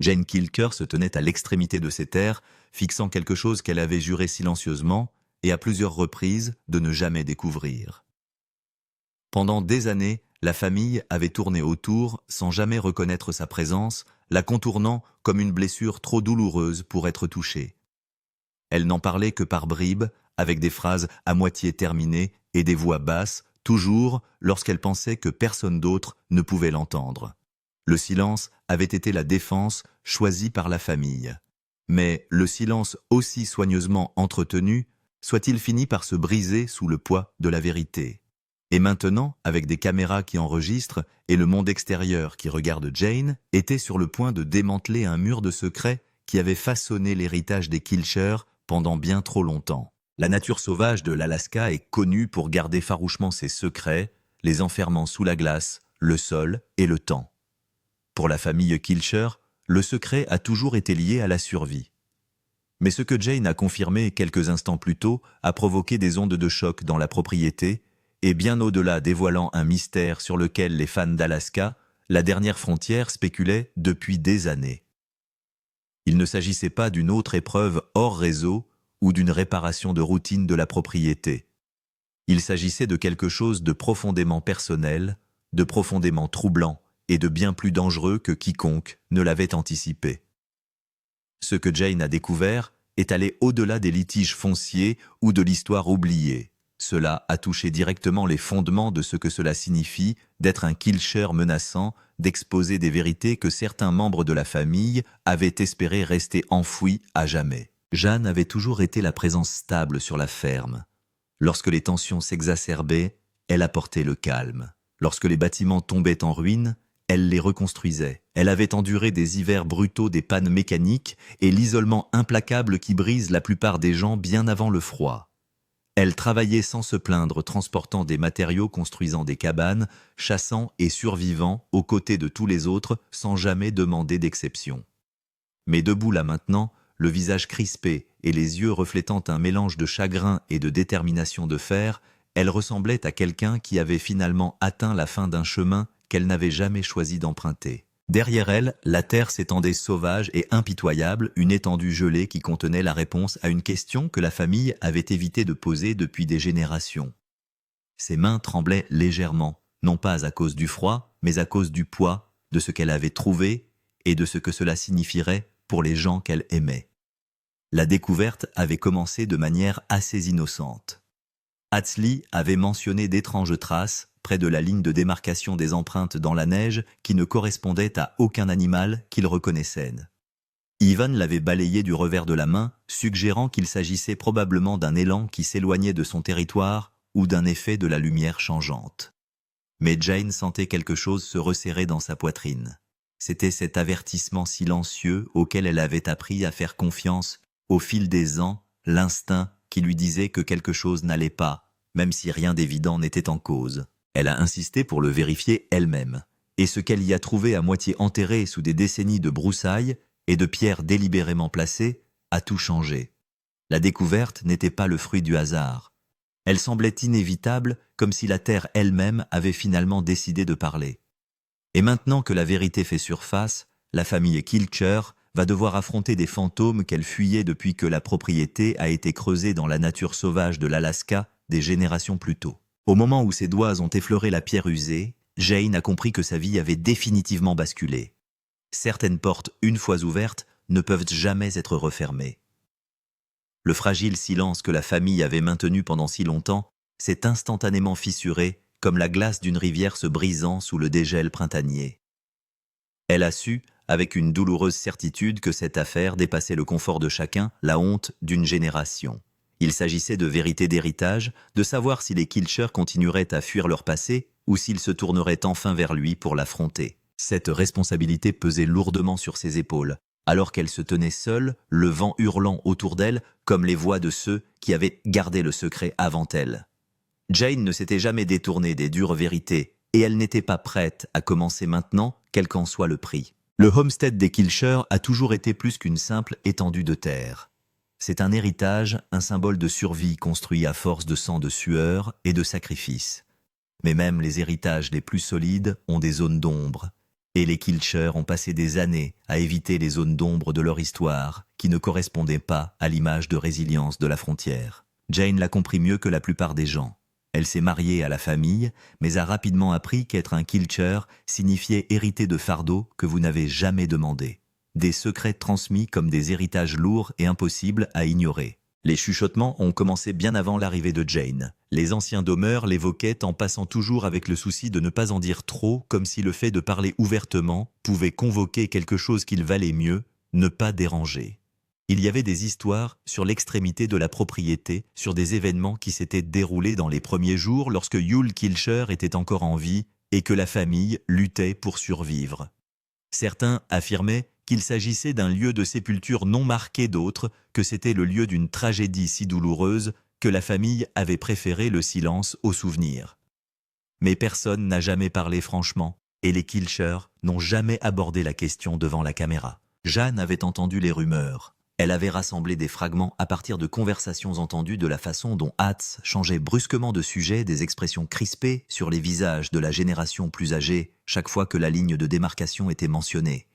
Jane Kilcher se tenait à l'extrémité de ses terres, fixant quelque chose qu'elle avait juré silencieusement et à plusieurs reprises de ne jamais découvrir. Pendant des années, la famille avait tourné autour sans jamais reconnaître sa présence, la contournant comme une blessure trop douloureuse pour être touchée. Elle n'en parlait que par bribes, avec des phrases à moitié terminées et des voix basses, toujours lorsqu'elle pensait que personne d'autre ne pouvait l'entendre. Le silence avait été la défense choisie par la famille. Mais le silence aussi soigneusement entretenu soit-il fini par se briser sous le poids de la vérité. Et maintenant, avec des caméras qui enregistrent et le monde extérieur qui regarde Jane, était sur le point de démanteler un mur de secrets qui avait façonné l'héritage des Kilcher pendant bien trop longtemps. La nature sauvage de l'Alaska est connue pour garder farouchement ses secrets, les enfermant sous la glace, le sol et le temps. Pour la famille Kilcher, le secret a toujours été lié à la survie. Mais ce que Jane a confirmé quelques instants plus tôt a provoqué des ondes de choc dans la propriété, et bien au-delà dévoilant un mystère sur lequel les fans d'Alaska, la dernière frontière, spéculaient depuis des années. Il ne s'agissait pas d'une autre épreuve hors réseau ou d'une réparation de routine de la propriété. Il s'agissait de quelque chose de profondément personnel, de profondément troublant et de bien plus dangereux que quiconque ne l'avait anticipé. Ce que Jane a découvert est allé au-delà des litiges fonciers ou de l'histoire oubliée. Cela a touché directement les fondements de ce que cela signifie d'être un Kilcher menaçant, d'exposer des vérités que certains membres de la famille avaient espéré rester enfouies à jamais. Jeanne avait toujours été la présence stable sur la ferme. Lorsque les tensions s'exacerbaient, elle apportait le calme. Lorsque les bâtiments tombaient en ruine, elle les reconstruisait. Elle avait enduré des hivers brutaux, des pannes mécaniques et l'isolement implacable qui brise la plupart des gens bien avant le froid. Elle travaillait sans se plaindre, transportant des matériaux, construisant des cabanes, chassant et survivant aux côtés de tous les autres sans jamais demander d'exception. Mais debout là maintenant, le visage crispé et les yeux reflétant un mélange de chagrin et de détermination de fer, elle ressemblait à quelqu'un qui avait finalement atteint la fin d'un chemin qu'elle n'avait jamais choisi d'emprunter. Derrière elle, la terre s'étendait sauvage et impitoyable, une étendue gelée qui contenait la réponse à une question que la famille avait évité de poser depuis des générations. Ses mains tremblaient légèrement, non pas à cause du froid, mais à cause du poids, de ce qu'elle avait trouvé et de ce que cela signifierait pour les gens qu'elle aimait. La découverte avait commencé de manière assez innocente. Hatsley avait mentionné d'étranges traces près de la ligne de démarcation des empreintes dans la neige qui ne correspondaient à aucun animal qu'il reconnaissait. Ivan l'avait balayé du revers de la main, suggérant qu'il s'agissait probablement d'un élan qui s'éloignait de son territoire ou d'un effet de la lumière changeante. Mais Jane sentait quelque chose se resserrer dans sa poitrine. C'était cet avertissement silencieux auquel elle avait appris à faire confiance au fil des ans, l'instinct qui lui disait que quelque chose n'allait pas, même si rien d'évident n'était en cause. Elle a insisté pour le vérifier elle-même, et ce qu'elle y a trouvé à moitié enterré sous des décennies de broussailles et de pierres délibérément placées a tout changé. La découverte n'était pas le fruit du hasard. Elle semblait inévitable, comme si la terre elle-même avait finalement décidé de parler. Et maintenant que la vérité fait surface, la famille Kilcher va devoir affronter des fantômes qu'elle fuyait depuis que la propriété a été creusée dans la nature sauvage de l'Alaska des générations plus tôt. Au moment où ses doigts ont effleuré la pierre usée, Jane a compris que sa vie avait définitivement basculé. Certaines portes, une fois ouvertes, ne peuvent jamais être refermées. Le fragile silence que la famille avait maintenu pendant si longtemps s'est instantanément fissuré comme la glace d'une rivière se brisant sous le dégel printanier. Elle a su, avec une douloureuse certitude, que cette affaire dépassait le confort de chacun, la honte d'une génération. Il s'agissait de vérité d'héritage, de savoir si les Kilcher continueraient à fuir leur passé ou s'ils se tourneraient enfin vers lui pour l'affronter. Cette responsabilité pesait lourdement sur ses épaules, alors qu'elle se tenait seule, le vent hurlant autour d'elle comme les voix de ceux qui avaient gardé le secret avant elle. Jane ne s'était jamais détournée des dures vérités, et elle n'était pas prête à commencer maintenant, quel qu'en soit le prix. Le homestead des Kilcher a toujours été plus qu'une simple étendue de terre. C'est un héritage, un symbole de survie construit à force de sang de sueur et de sacrifices. Mais même les héritages les plus solides ont des zones d'ombre, Et les Kilcher ont passé des années à éviter les zones d'ombre de leur histoire, qui ne correspondaient pas à l'image de résilience de la frontière. Jane l'a compris mieux que la plupart des gens. Elle s'est mariée à la famille, mais a rapidement appris qu'être un Kilcher signifiait hériter de fardeaux que vous n'avez jamais demandés. Des secrets transmis comme des héritages lourds et impossibles à ignorer. Les chuchotements ont commencé bien avant l'arrivée de Jane. Les anciens dômeurs l'évoquaient en passant toujours avec le souci de ne pas en dire trop, comme si le fait de parler ouvertement pouvait convoquer quelque chose qu'il valait mieux, ne pas déranger. Il y avait des histoires sur l'extrémité de la propriété, sur des événements qui s'étaient déroulés dans les premiers jours lorsque Yule Kilcher était encore en vie et que la famille luttait pour survivre. Certains affirmaient qu'il s'agissait d'un lieu de sépulture non marqué, d'autres que c'était le lieu d'une tragédie si douloureuse que la famille avait préféré le silence au souvenir. Mais personne n'a jamais parlé franchement, et les Kilcher n'ont jamais abordé la question devant la caméra. Jeanne avait entendu les rumeurs. Elle avait rassemblé des fragments à partir de conversations entendues de la façon dont Hatz changeait brusquement de sujet, des expressions crispées sur les visages de la génération plus âgée chaque fois que la ligne de démarcation était mentionnée.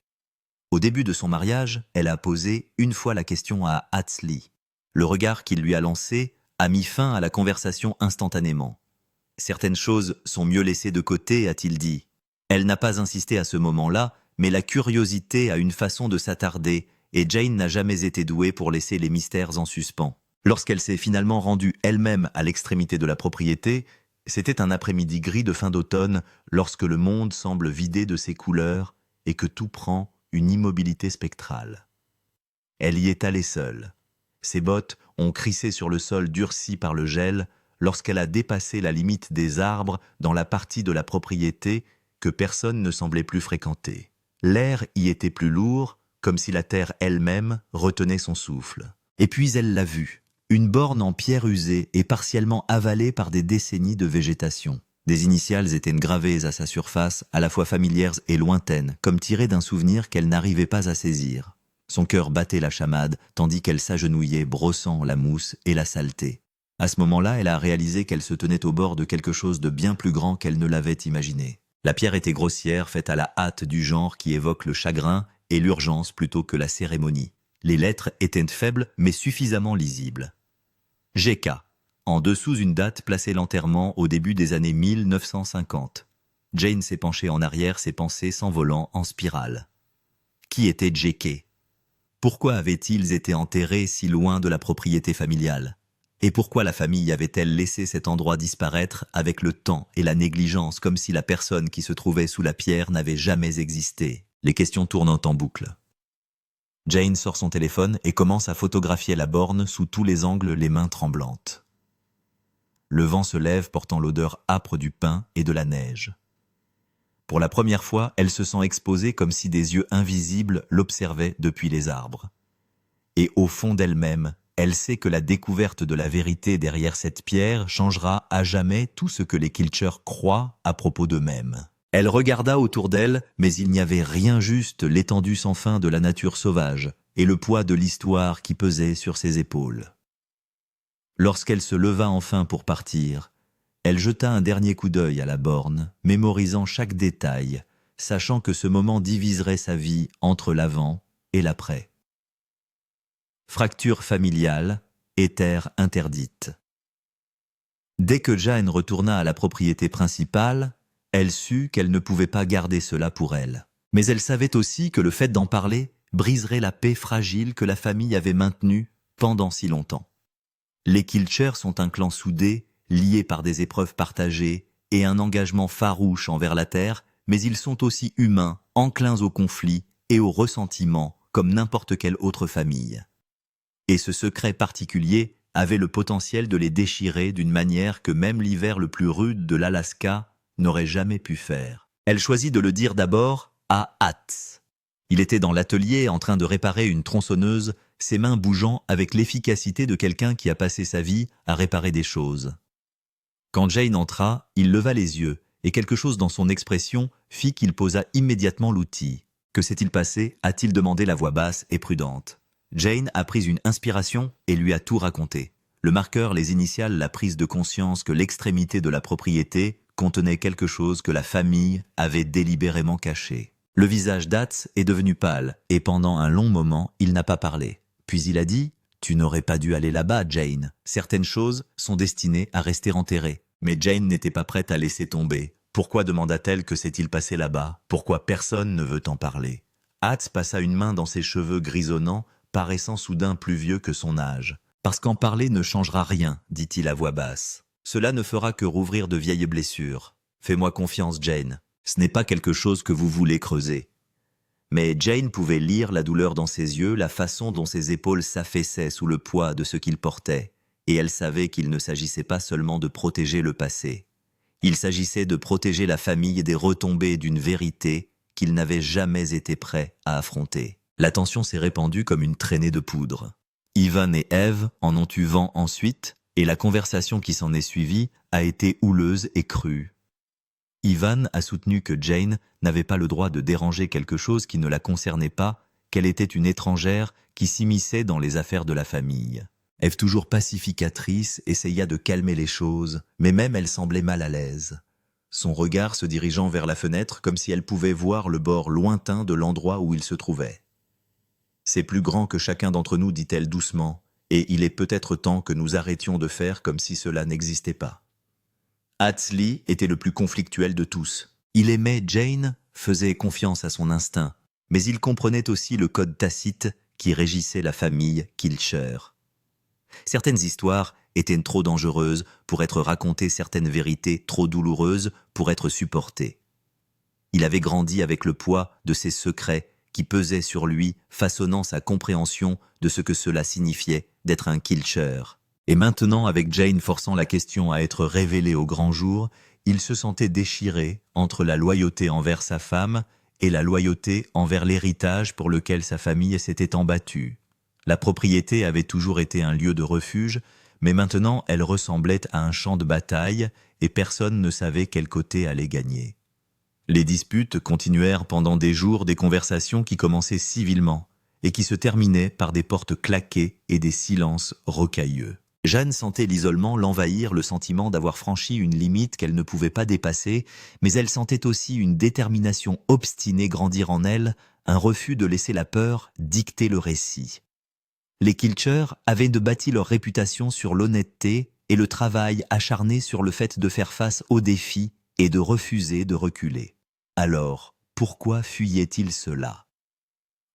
Au début de son mariage, elle a posé une fois la question à Hatz Lee. Le regard qu'il lui a lancé a mis fin à la conversation instantanément. « Certaines choses sont mieux laissées de côté », a-t-il dit. Elle n'a pas insisté à ce moment-là, mais la curiosité a une façon de s'attarder, et Jane n'a jamais été douée pour laisser les mystères en suspens. Lorsqu'elle s'est finalement rendue elle-même à l'extrémité de la propriété, c'était un après-midi gris de fin d'automne, lorsque le monde semble vidé de ses couleurs et que tout prend une immobilité spectrale. Elle y est allée seule. Ses bottes ont crissé sur le sol durci par le gel lorsqu'elle a dépassé la limite des arbres dans la partie de la propriété que personne ne semblait plus fréquenter. L'air y était plus lourd, comme si la terre elle-même retenait son souffle. Et puis elle l'a vu, une borne en pierre usée et partiellement avalée par des décennies de végétation. Des initiales étaient gravées à sa surface, à la fois familières et lointaines, comme tirées d'un souvenir qu'elle n'arrivait pas à saisir. Son cœur battait la chamade, tandis qu'elle s'agenouillait, brossant la mousse et la saleté. À ce moment-là, elle a réalisé qu'elle se tenait au bord de quelque chose de bien plus grand qu'elle ne l'avait imaginé. La pierre était grossière, faite à la hâte du genre qui évoque le chagrin et l'urgence plutôt que la cérémonie. Les lettres étaient faibles, mais suffisamment lisibles. GK. En dessous une date plaçait l'enterrement au début des années 1950. Jane s'est penchée en arrière, ses pensées s'envolant en spirale. Qui était J.K.? Pourquoi avaient-ils été enterrés si loin de la propriété familiale? Et pourquoi la famille avait-elle laissé cet endroit disparaître avec le temps et la négligence, comme si la personne qui se trouvait sous la pierre n'avait jamais existé? Les questions tournent en boucle. Jane sort son téléphone et commence à photographier la borne sous tous les angles, les mains tremblantes. Le vent se lève portant l'odeur âpre du pin et de la neige. Pour la première fois, elle se sent exposée comme si des yeux invisibles l'observaient depuis les arbres. Et au fond d'elle-même, elle sait que la découverte de la vérité derrière cette pierre changera à jamais tout ce que les Kilcher croient à propos d'eux-mêmes. Elle regarda autour d'elle, mais il n'y avait rien, juste l'étendue sans fin de la nature sauvage et le poids de l'histoire qui pesait sur ses épaules. Lorsqu'elle se leva enfin pour partir, elle jeta un dernier coup d'œil à la borne, mémorisant chaque détail, sachant que ce moment diviserait sa vie entre l'avant et l'après. Fracture familiale et terre interdite. Dès que Jane retourna à la propriété principale, elle sut qu'elle ne pouvait pas garder cela pour elle. Mais elle savait aussi que le fait d'en parler briserait la paix fragile que la famille avait maintenue pendant si longtemps. Les Kilcher sont un clan soudé, lié par des épreuves partagées et un engagement farouche envers la terre, mais ils sont aussi humains, enclins au conflit et au ressentiment, comme n'importe quelle autre famille. Et ce secret particulier avait le potentiel de les déchirer d'une manière que même l'hiver le plus rude de l'Alaska n'aurait jamais pu faire. Elle choisit de le dire d'abord à Hatz. Il était dans l'atelier en train de réparer une tronçonneuse, ses mains bougeant avec l'efficacité de quelqu'un qui a passé sa vie à réparer des choses. Quand Jane entra, il leva les yeux, et quelque chose dans son expression fit qu'il posa immédiatement l'outil. « Que s'est-il passé » a-t-il demandé la voix basse et prudente. Jane a pris une inspiration et lui a tout raconté. Le marqueur, les initiales, la prise de conscience que l'extrémité de la propriété contenait quelque chose que la famille avait délibérément caché. Le visage d'Ats est devenu pâle, et pendant un long moment, il n'a pas parlé. Puis il a dit « Tu n'aurais pas dû aller là-bas, Jane. Certaines choses sont destinées à rester enterrées. » Mais Jane n'était pas prête à laisser tomber. Pourquoi demanda-t-elle que s'est-il passé là-bas? Pourquoi personne ne veut en parler? Ats passa une main dans ses cheveux grisonnants, paraissant soudain plus vieux que son âge. « Parce qu'en parler ne changera rien, dit-il à voix basse. Cela ne fera que rouvrir de vieilles blessures. Fais-moi confiance, Jane. Ce n'est pas quelque chose que vous voulez creuser. » Mais Jane pouvait lire la douleur dans ses yeux, la façon dont ses épaules s'affaissaient sous le poids de ce qu'il portait, et elle savait qu'il ne s'agissait pas seulement de protéger le passé. Il s'agissait de protéger la famille des retombées d'une vérité qu'il n'avait jamais été prêt à affronter. La tension s'est répandue comme une traînée de poudre. Ivan et Eve en ont eu vent ensuite, et la conversation qui s'en est suivie a été houleuse et crue. Ivan a soutenu que Jane n'avait pas le droit de déranger quelque chose qui ne la concernait pas, qu'elle était une étrangère qui s'immisçait dans les affaires de la famille. Eve, toujours pacificatrice, essaya de calmer les choses, mais même elle semblait mal à l'aise. Son regard se dirigeant vers la fenêtre comme si elle pouvait voir le bord lointain de l'endroit où il se trouvait. « C'est plus grand que chacun d'entre nous, dit-elle doucement, et il est peut-être temps que nous arrêtions de faire comme si cela n'existait pas. » Atsley était le plus conflictuel de tous. Il aimait Jane, faisait confiance à son instinct, mais il comprenait aussi le code tacite qui régissait la famille Kilcher. Certaines histoires étaient trop dangereuses pour être racontées, certaines vérités trop douloureuses pour être supportées. Il avait grandi avec le poids de ces secrets qui pesaient sur lui, façonnant sa compréhension de ce que cela signifiait d'être un Kilcher. Et maintenant, avec Jane forçant la question à être révélée au grand jour, il se sentait déchiré entre la loyauté envers sa femme et la loyauté envers l'héritage pour lequel sa famille s'était embattue. La propriété avait toujours été un lieu de refuge, mais maintenant elle ressemblait à un champ de bataille et personne ne savait quel côté allait gagner. Les disputes continuèrent pendant des jours, des conversations qui commençaient civilement et qui se terminaient par des portes claquées et des silences rocailleux. Jeanne sentait l'isolement l'envahir, le sentiment d'avoir franchi une limite qu'elle ne pouvait pas dépasser, mais elle sentait aussi une détermination obstinée grandir en elle, un refus de laisser la peur dicter le récit. Les Kilcher avaient bâti leur réputation sur l'honnêteté et le travail acharné sur le fait de faire face aux défis et de refuser de reculer. Alors, pourquoi fuyaient-ils cela?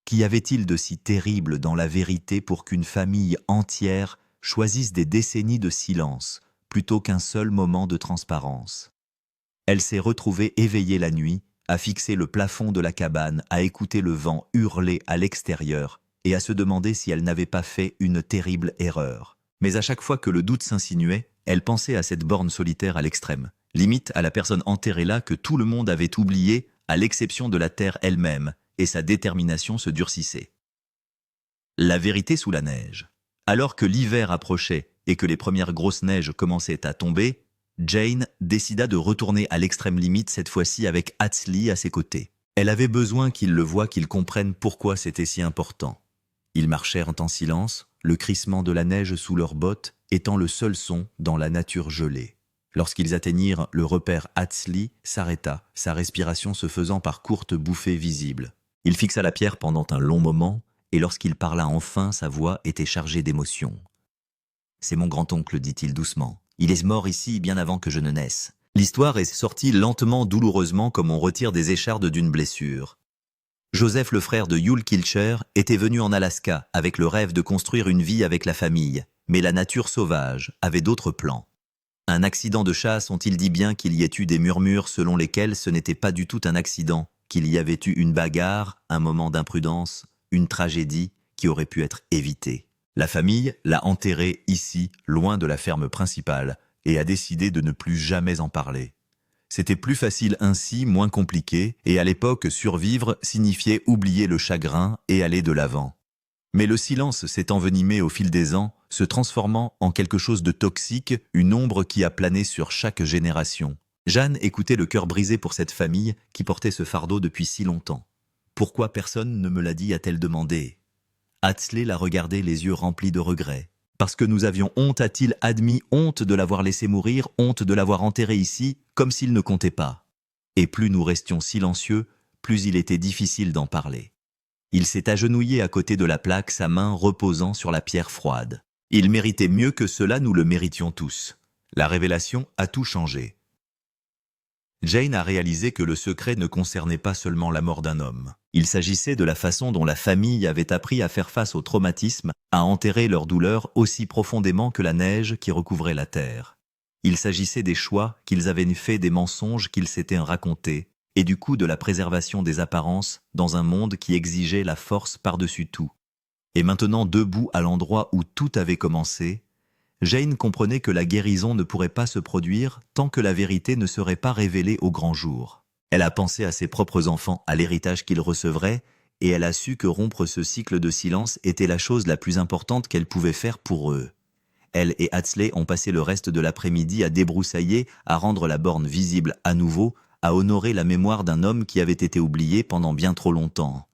Qu'y avait-il de si terrible dans la vérité pour qu'une famille entière choisissent des décennies de silence plutôt qu'un seul moment de transparence? Elle s'est retrouvée éveillée la nuit, à fixer le plafond de la cabane, à écouter le vent hurler à l'extérieur et à se demander si elle n'avait pas fait une terrible erreur. Mais à chaque fois que le doute s'insinuait, elle pensait à cette borne solitaire à l'extrême, limite à la personne enterrée là que tout le monde avait oubliée, à l'exception de la terre elle-même, et sa détermination se durcissait. La vérité sous la neige. Alors que l'hiver approchait et que les premières grosses neiges commençaient à tomber, Jane décida de retourner à l'extrême limite, cette fois-ci avec Atsley à ses côtés. Elle avait besoin qu'il le voie, qu'il comprenne pourquoi c'était si important. Ils marchèrent en silence, le crissement de la neige sous leurs bottes étant le seul son dans la nature gelée. Lorsqu'ils atteignirent le repère, Atsley s'arrêta, sa respiration se faisant par courtes bouffées visibles. Il fixa la pierre pendant un long moment, et lorsqu'il parla enfin, sa voix était chargée d'émotion. « C'est mon grand-oncle, dit-il doucement. Il est mort ici bien avant que je ne naisse. » L'histoire est sortie lentement, douloureusement, comme on retire des échardes d'une blessure. Joseph, le frère de Yule Kilcher, était venu en Alaska avec le rêve de construire une vie avec la famille, mais la nature sauvage avait d'autres plans. Un accident de chasse, ont-ils dit bien qu'il y ait eu des murmures selon lesquels ce n'était pas du tout un accident, qu'il y avait eu une bagarre, un moment d'imprudence, une tragédie qui aurait pu être évitée. La famille l'a enterré ici, loin de la ferme principale, et a décidé de ne plus jamais en parler. C'était plus facile ainsi, moins compliqué, et à l'époque, survivre signifiait oublier le chagrin et aller de l'avant. Mais le silence s'est envenimé au fil des ans, se transformant en quelque chose de toxique, une ombre qui a plané sur chaque génération. Jeanne écoutait le cœur brisé pour cette famille qui portait ce fardeau depuis si longtemps. « Pourquoi personne ne me l'a dit ?» a-t-elle demandé. Atsley la regardait, les yeux remplis de regrets. Parce que nous avions honte, a-t-il admis, honte de l'avoir laissé mourir, honte de l'avoir enterré ici, comme s'il ne comptait pas. Et plus nous restions silencieux, plus il était difficile d'en parler. Il s'est agenouillé à côté de la plaque, sa main reposant sur la pierre froide. Il méritait mieux que cela, nous le méritions tous. La révélation a tout changé. Jane a réalisé que le secret ne concernait pas seulement la mort d'un homme. Il s'agissait de la façon dont la famille avait appris à faire face au traumatisme, à enterrer leur douleur aussi profondément que la neige qui recouvrait la terre. Il s'agissait des choix qu'ils avaient faits, des mensonges qu'ils s'étaient racontés, et du coup de la préservation des apparences dans un monde qui exigeait la force par-dessus tout. Et maintenant, debout à l'endroit où tout avait commencé, Jane comprenait que la guérison ne pourrait pas se produire tant que la vérité ne serait pas révélée au grand jour. Elle a pensé à ses propres enfants, à l'héritage qu'ils recevraient, et elle a su que rompre ce cycle de silence était la chose la plus importante qu'elle pouvait faire pour eux. Elle et Hatsley ont passé le reste de l'après-midi à débroussailler, à rendre la borne visible à nouveau, à honorer la mémoire d'un homme qui avait été oublié pendant bien trop longtemps.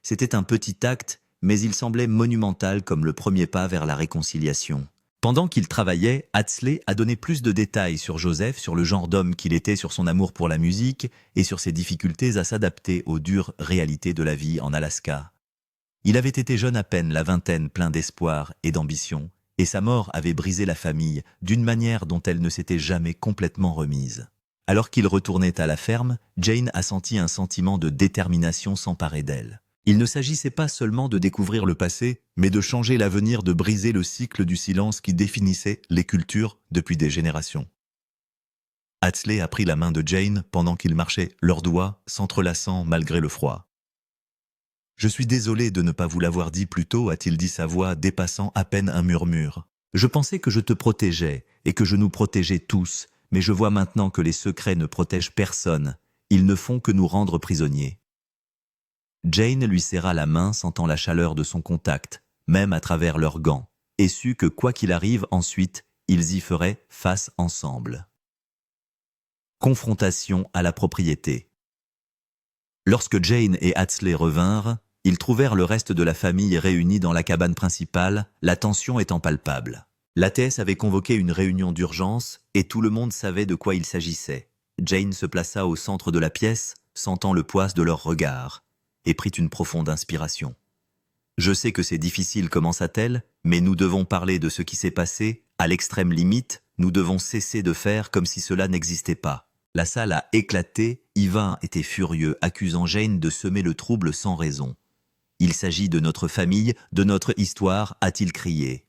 C'était un petit acte, mais il semblait monumental comme le premier pas vers la réconciliation. Pendant qu'il travaillait, Hatsley a donné plus de détails sur Joseph, sur le genre d'homme qu'il était, sur son amour pour la musique et sur ses difficultés à s'adapter aux dures réalités de la vie en Alaska. Il avait été jeune à peine, la vingtaine, plein d'espoir et d'ambition, et sa mort avait brisé la famille d'une manière dont elle ne s'était jamais complètement remise. Alors qu'il retournait à la ferme, Jane a senti un sentiment de détermination s'emparer d'elle. Il ne s'agissait pas seulement de découvrir le passé, mais de changer l'avenir, de briser le cycle du silence qui définissait les cultures depuis des générations. Hatsley a pris la main de Jane pendant qu'ils marchaient, leurs doigts s'entrelaçant malgré le froid. « Je suis désolé de ne pas vous l'avoir dit plus tôt », a-t-il dit, sa voix dépassant à peine un murmure. « Je pensais que je te protégeais et que je nous protégeais tous, mais je vois maintenant que les secrets ne protègent personne. Ils ne font que nous rendre prisonniers. » Jane lui serra la main, sentant la chaleur de son contact, même à travers leurs gants, et sut que quoi qu'il arrive ensuite, ils y feraient face ensemble. Confrontation à la propriété. Lorsque Jane et Hatsley revinrent, ils trouvèrent le reste de la famille réunie dans la cabane principale, la tension étant palpable. L'ATS avait convoqué une réunion d'urgence et tout le monde savait de quoi il s'agissait. Jane se plaça au centre de la pièce, sentant le poids de leurs regards, et prit une profonde inspiration. « Je sais que c'est difficile, commença-t-elle, mais nous devons parler de ce qui s'est passé. À l'extrême limite, nous devons cesser de faire comme si cela n'existait pas. » La salle a éclaté, Ivan était furieux, accusant Jane de semer le trouble sans raison. « Il s'agit de notre famille, de notre histoire », a-t-il crié.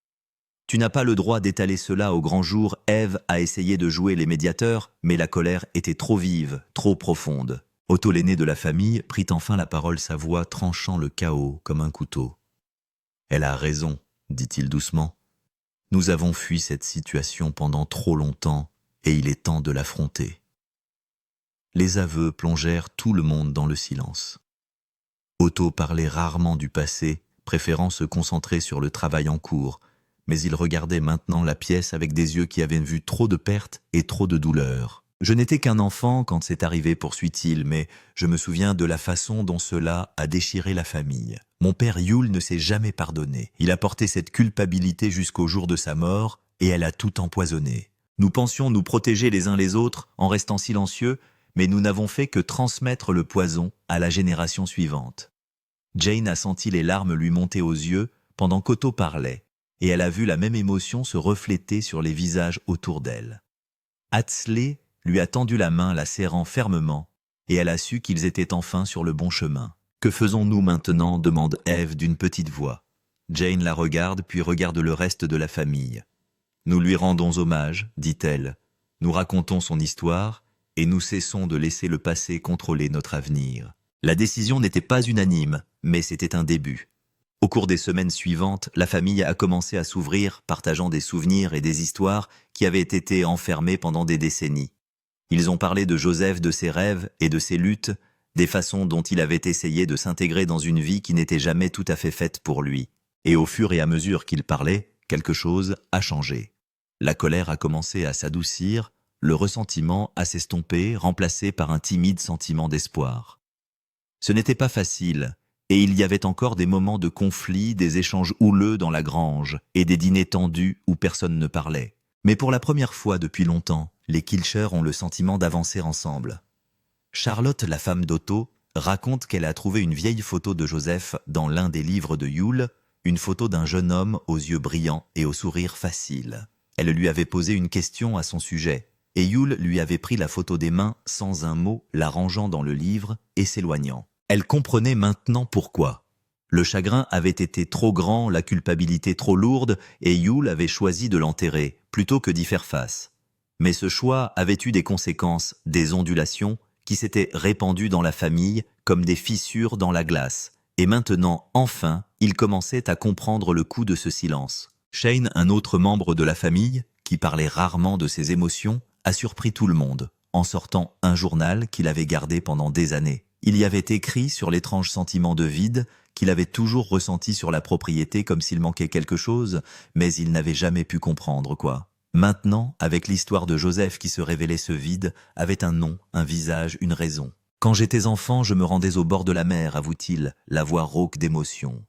« Tu n'as pas le droit d'étaler cela au grand jour. » Eve a essayé de jouer les médiateurs, mais la colère était trop vive, trop profonde. Otto, l'aîné de la famille, prit enfin la parole, sa voix tranchant le chaos comme un couteau. « Elle a raison, dit-il doucement. Nous avons fui cette situation pendant trop longtemps et il est temps de l'affronter. » Les aveux plongèrent tout le monde dans le silence. Otto parlait rarement du passé, préférant se concentrer sur le travail en cours, mais il regardait maintenant la pièce avec des yeux qui avaient vu trop de pertes et trop de douleurs. « Je n'étais qu'un enfant quand c'est arrivé, poursuit-il, mais je me souviens de la façon dont cela a déchiré la famille. Mon père Yule ne s'est jamais pardonné. Il a porté cette culpabilité jusqu'au jour de sa mort et elle a tout empoisonné. Nous pensions nous protéger les uns les autres en restant silencieux, mais nous n'avons fait que transmettre le poison à la génération suivante. » Jane a senti les larmes lui monter aux yeux pendant qu'Otto parlait, et elle a vu la même émotion se refléter sur les visages autour d'elle. Hatsley lui a tendu la main, la serrant fermement, et elle a su qu'ils étaient enfin sur le bon chemin. « Que faisons-nous maintenant » demande Eve d'une petite voix. Jane la regarde, puis regarde le reste de la famille. « Nous lui rendons hommage, dit-elle. Nous racontons son histoire, et nous cessons de laisser le passé contrôler notre avenir. » La décision n'était pas unanime, mais c'était un début. Au cours des semaines suivantes, la famille a commencé à s'ouvrir, partageant des souvenirs et des histoires qui avaient été enfermées pendant des décennies. Ils ont parlé de Joseph, de ses rêves et de ses luttes, des façons dont il avait essayé de s'intégrer dans une vie qui n'était jamais tout à fait faite pour lui. Et au fur et à mesure qu'il parlait, quelque chose a changé. La colère a commencé à s'adoucir, le ressentiment à s'estomper, remplacé par un timide sentiment d'espoir. Ce n'était pas facile, et il y avait encore des moments de conflit, des échanges houleux dans la grange, et des dîners tendus où personne ne parlait. Mais pour la première fois depuis longtemps, les Kilcher ont le sentiment d'avancer ensemble. Charlotte, la femme d'Otto, raconte qu'elle a trouvé une vieille photo de Joseph dans l'un des livres de Yule, une photo d'un jeune homme aux yeux brillants et au sourire facile. Elle lui avait posé une question à son sujet, et Yule lui avait pris la photo des mains sans un mot, la rangeant dans le livre et s'éloignant. Elle comprenait maintenant pourquoi. Le chagrin avait été trop grand, la culpabilité trop lourde, et Yule avait choisi de l'enterrer, plutôt que d'y faire face. Mais ce choix avait eu des conséquences, des ondulations, qui s'étaient répandues dans la famille comme des fissures dans la glace. Et maintenant, enfin, il commençait à comprendre le coût de ce silence. Shane, un autre membre de la famille, qui parlait rarement de ses émotions, a surpris tout le monde, en sortant un journal qu'il avait gardé pendant des années. Il y avait écrit sur l'étrange sentiment de vide qu'il avait toujours ressenti sur la propriété comme s'il manquait quelque chose, mais il n'avait jamais pu comprendre quoi. Maintenant, avec l'histoire de Joseph qui se révélait ce vide, avait un nom, un visage, une raison. Quand j'étais enfant, je me rendais au bord de la mer, avoue-t-il, la voix rauque d'émotion.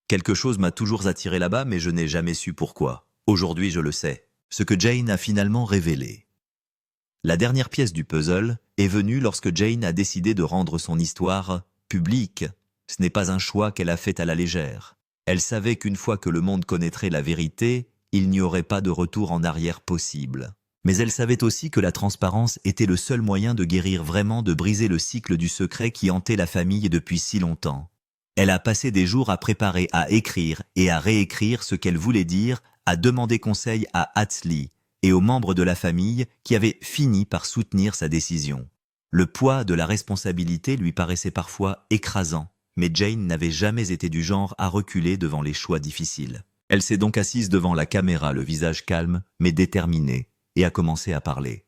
Quelque chose m'a toujours attiré là-bas, mais je n'ai jamais su pourquoi. Aujourd'hui, je le sais. Ce que Jane a finalement révélé. La dernière pièce du puzzle est venue lorsque Jane a décidé de rendre son histoire publique. Ce n'est pas un choix qu'elle a fait à la légère. Elle savait qu'une fois que le monde connaîtrait la vérité, il n'y aurait pas de retour en arrière possible. Mais elle savait aussi que la transparence était le seul moyen de guérir vraiment, de briser le cycle du secret qui hantait la famille depuis si longtemps. Elle a passé des jours à préparer, à écrire et à réécrire ce qu'elle voulait dire, à demander conseil à Atsley et aux membres de la famille qui avaient fini par soutenir sa décision. Le poids de la responsabilité lui paraissait parfois écrasant, mais Jane n'avait jamais été du genre à reculer devant les choix difficiles. Elle s'est donc assise devant la caméra, le visage calme mais déterminé, et a commencé à parler.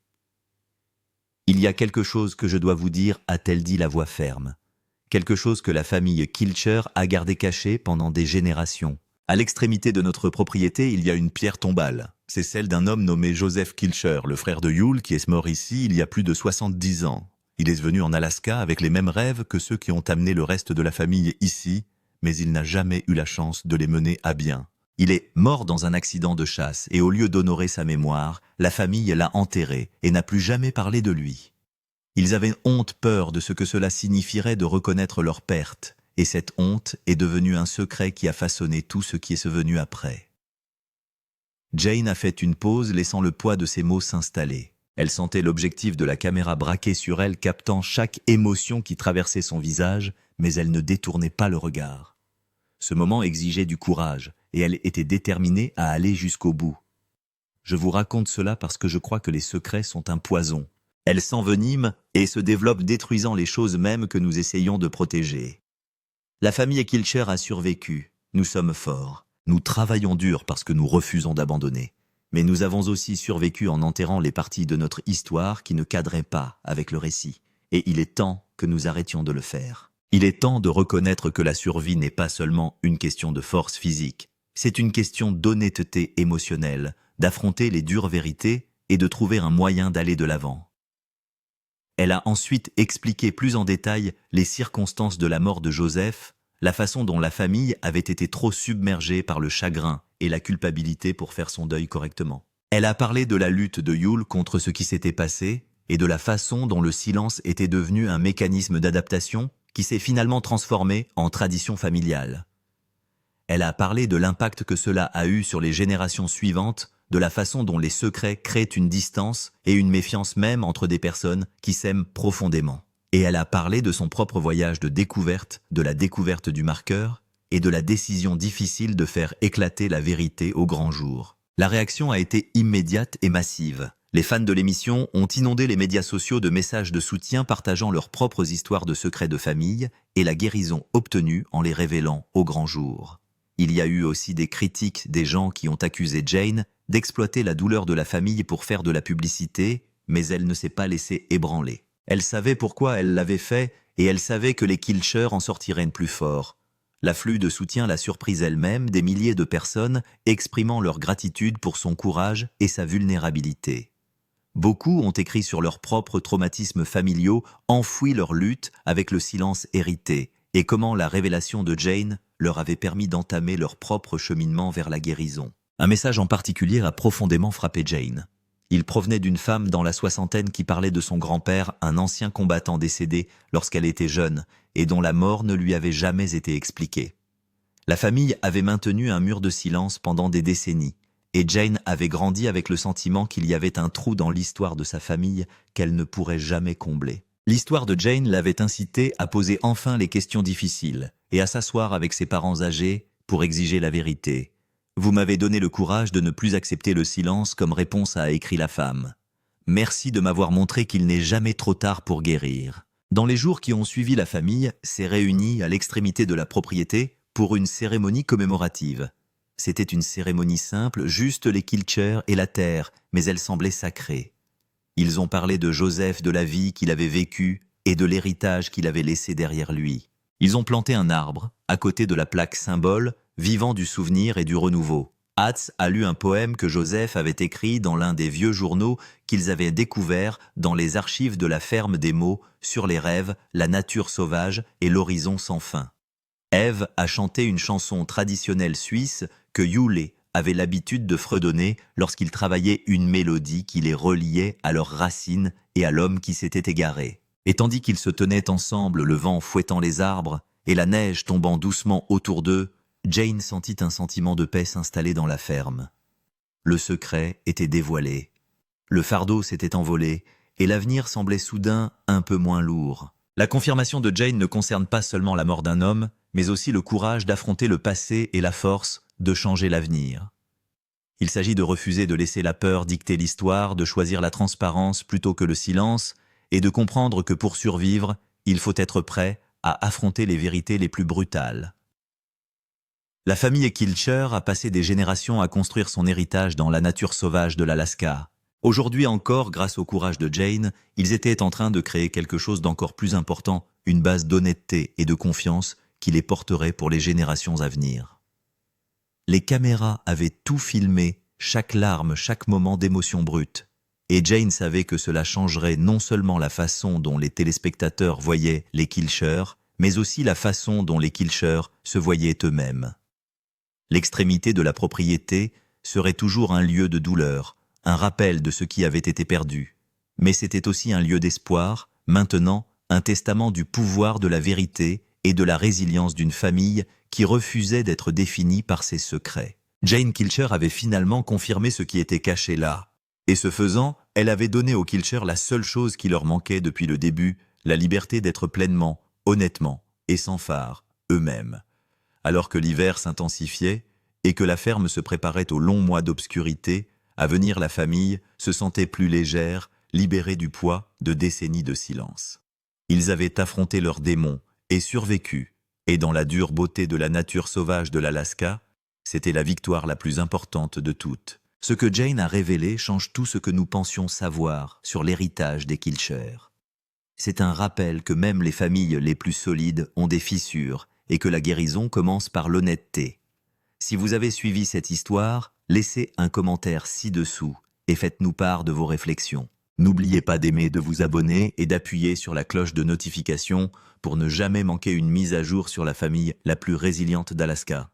« Il y a quelque chose que je dois vous dire », a-t-elle dit la voix ferme. Quelque chose que la famille Kilcher a gardé caché pendant des générations. À l'extrémité de notre propriété, il y a une pierre tombale. C'est celle d'un homme nommé Joseph Kilcher, le frère de Yule, qui est mort ici il y a plus de 70 ans. Il est venu en Alaska avec les mêmes rêves que ceux qui ont amené le reste de la famille ici, mais il n'a jamais eu la chance de les mener à bien. Il est mort dans un accident de chasse, et au lieu d'honorer sa mémoire, la famille l'a enterré et n'a plus jamais parlé de lui. Ils avaient honte, peur de ce que cela signifierait de reconnaître leur perte, et cette honte est devenue un secret qui a façonné tout ce qui est venu après. Jane a fait une pause, laissant le poids de ses mots s'installer. Elle sentait l'objectif de la caméra braqué sur elle, captant chaque émotion qui traversait son visage, mais elle ne détournait pas le regard. Ce moment exigeait du courage, et elle était déterminée à aller jusqu'au bout. Je vous raconte cela parce que je crois que les secrets sont un poison. Elles s'enveniment et se développent, détruisant les choses mêmes que nous essayons de protéger. La famille Kilcher a survécu. Nous sommes forts. Nous travaillons dur parce que nous refusons d'abandonner. Mais nous avons aussi survécu en enterrant les parties de notre histoire qui ne cadraient pas avec le récit. Et il est temps que nous arrêtions de le faire. Il est temps de reconnaître que la survie n'est pas seulement une question de force physique. C'est une question d'honnêteté émotionnelle, d'affronter les dures vérités et de trouver un moyen d'aller de l'avant. Elle a ensuite expliqué plus en détail les circonstances de la mort de Joseph, la façon dont la famille avait été trop submergée par le chagrin et la culpabilité pour faire son deuil correctement. Elle a parlé de la lutte de Yule contre ce qui s'était passé et de la façon dont le silence était devenu un mécanisme d'adaptation qui s'est finalement transformé en tradition familiale. Elle a parlé de l'impact que cela a eu sur les générations suivantes, de la façon dont les secrets créent une distance et une méfiance même entre des personnes qui s'aiment profondément. Et elle a parlé de son propre voyage de découverte, de la découverte du marqueur et de la décision difficile de faire éclater la vérité au grand jour. La réaction a été immédiate et massive. Les fans de l'émission ont inondé les médias sociaux de messages de soutien partageant leurs propres histoires de secrets de famille et la guérison obtenue en les révélant au grand jour. Il y a eu aussi des critiques des gens qui ont accusé Jane d'exploiter la douleur de la famille pour faire de la publicité, mais elle ne s'est pas laissée ébranler. Elle savait pourquoi elle l'avait fait et elle savait que les Kilcher en sortiraient plus forts. L'afflux de soutien l'a surprise elle-même, des milliers de personnes exprimant leur gratitude pour son courage et sa vulnérabilité. Beaucoup ont écrit sur leurs propres traumatismes familiaux, enfoui leur lutte avec le silence hérité, et comment la révélation de Jane leur avait permis d'entamer leur propre cheminement vers la guérison. Un message en particulier a profondément frappé Jane. Il provenait d'une femme dans la soixantaine qui parlait de son grand-père, un ancien combattant décédé lorsqu'elle était jeune et dont la mort ne lui avait jamais été expliquée. La famille avait maintenu un mur de silence pendant des décennies, et Jane avait grandi avec le sentiment qu'il y avait un trou dans l'histoire de sa famille qu'elle ne pourrait jamais combler. L'histoire de Jane l'avait incitée à poser enfin les questions difficiles et à s'asseoir avec ses parents âgés pour exiger la vérité. « Vous m'avez donné le courage de ne plus accepter le silence comme réponse » a écrit la femme. « Merci de m'avoir montré qu'il n'est jamais trop tard pour guérir. » Dans les jours qui ont suivi, la famille s'est réunie à l'extrémité de la propriété pour une cérémonie commémorative. C'était une cérémonie simple, juste les Kilcher et la terre, mais elle semblait sacrée. Ils ont parlé de Joseph, de la vie qu'il avait vécue et de l'héritage qu'il avait laissé derrière lui. Ils ont planté un arbre, à côté de la plaque symbole, vivant du souvenir et du renouveau. Hatz a lu un poème que Joseph avait écrit dans l'un des vieux journaux qu'ils avaient découvert dans les archives de la ferme des mots sur les rêves, la nature sauvage et l'horizon sans fin. Ève a chanté une chanson traditionnelle suisse que Yule avait l'habitude de fredonner lorsqu'il travaillait une mélodie qui les reliait à leurs racines et à l'homme qui s'était égaré. Et tandis qu'ils se tenaient ensemble, le vent fouettant les arbres et la neige tombant doucement autour d'eux, Jane sentit un sentiment de paix s'installer dans la ferme. Le secret était dévoilé. Le fardeau s'était envolé et l'avenir semblait soudain un peu moins lourd. La confirmation de Jane ne concerne pas seulement la mort d'un homme, mais aussi le courage d'affronter le passé et la force de changer l'avenir. Il s'agit de refuser de laisser la peur dicter l'histoire, de choisir la transparence plutôt que le silence, et de comprendre que pour survivre, il faut être prêt à affronter les vérités les plus brutales. La famille Kilcher a passé des générations à construire son héritage dans la nature sauvage de l'Alaska. Aujourd'hui encore, grâce au courage de Jane, ils étaient en train de créer quelque chose d'encore plus important, une base d'honnêteté et de confiance qui les porterait pour les générations à venir. Les caméras avaient tout filmé, chaque larme, chaque moment d'émotion brute. Et Jane savait que cela changerait non seulement la façon dont les téléspectateurs voyaient les Kilcher, mais aussi la façon dont les Kilcher se voyaient eux-mêmes. L'extrémité de la propriété serait toujours un lieu de douleur, un rappel de ce qui avait été perdu. Mais c'était aussi un lieu d'espoir, maintenant un testament du pouvoir de la vérité et de la résilience d'une famille qui refusait d'être définie par ses secrets. Jane Kilcher avait finalement confirmé ce qui était caché là. Et ce faisant, elle avait donné aux Kilcher la seule chose qui leur manquait depuis le début, la liberté d'être pleinement, honnêtement et sans phare, eux-mêmes. Alors que l'hiver s'intensifiait et que la ferme se préparait aux longs mois d'obscurité, à venir la famille se sentait plus légère, libérée du poids de décennies de silence. Ils avaient affronté leurs démons et survécu, et dans la dure beauté de la nature sauvage de l'Alaska, c'était la victoire la plus importante de toutes. Ce que Jane a révélé change tout ce que nous pensions savoir sur l'héritage des Kilcher. C'est un rappel que même les familles les plus solides ont des fissures et que la guérison commence par l'honnêteté. Si vous avez suivi cette histoire, laissez un commentaire ci-dessous et faites-nous part de vos réflexions. N'oubliez pas d'aimer, de vous abonner et d'appuyer sur la cloche de notification pour ne jamais manquer une mise à jour sur la famille la plus résiliente d'Alaska.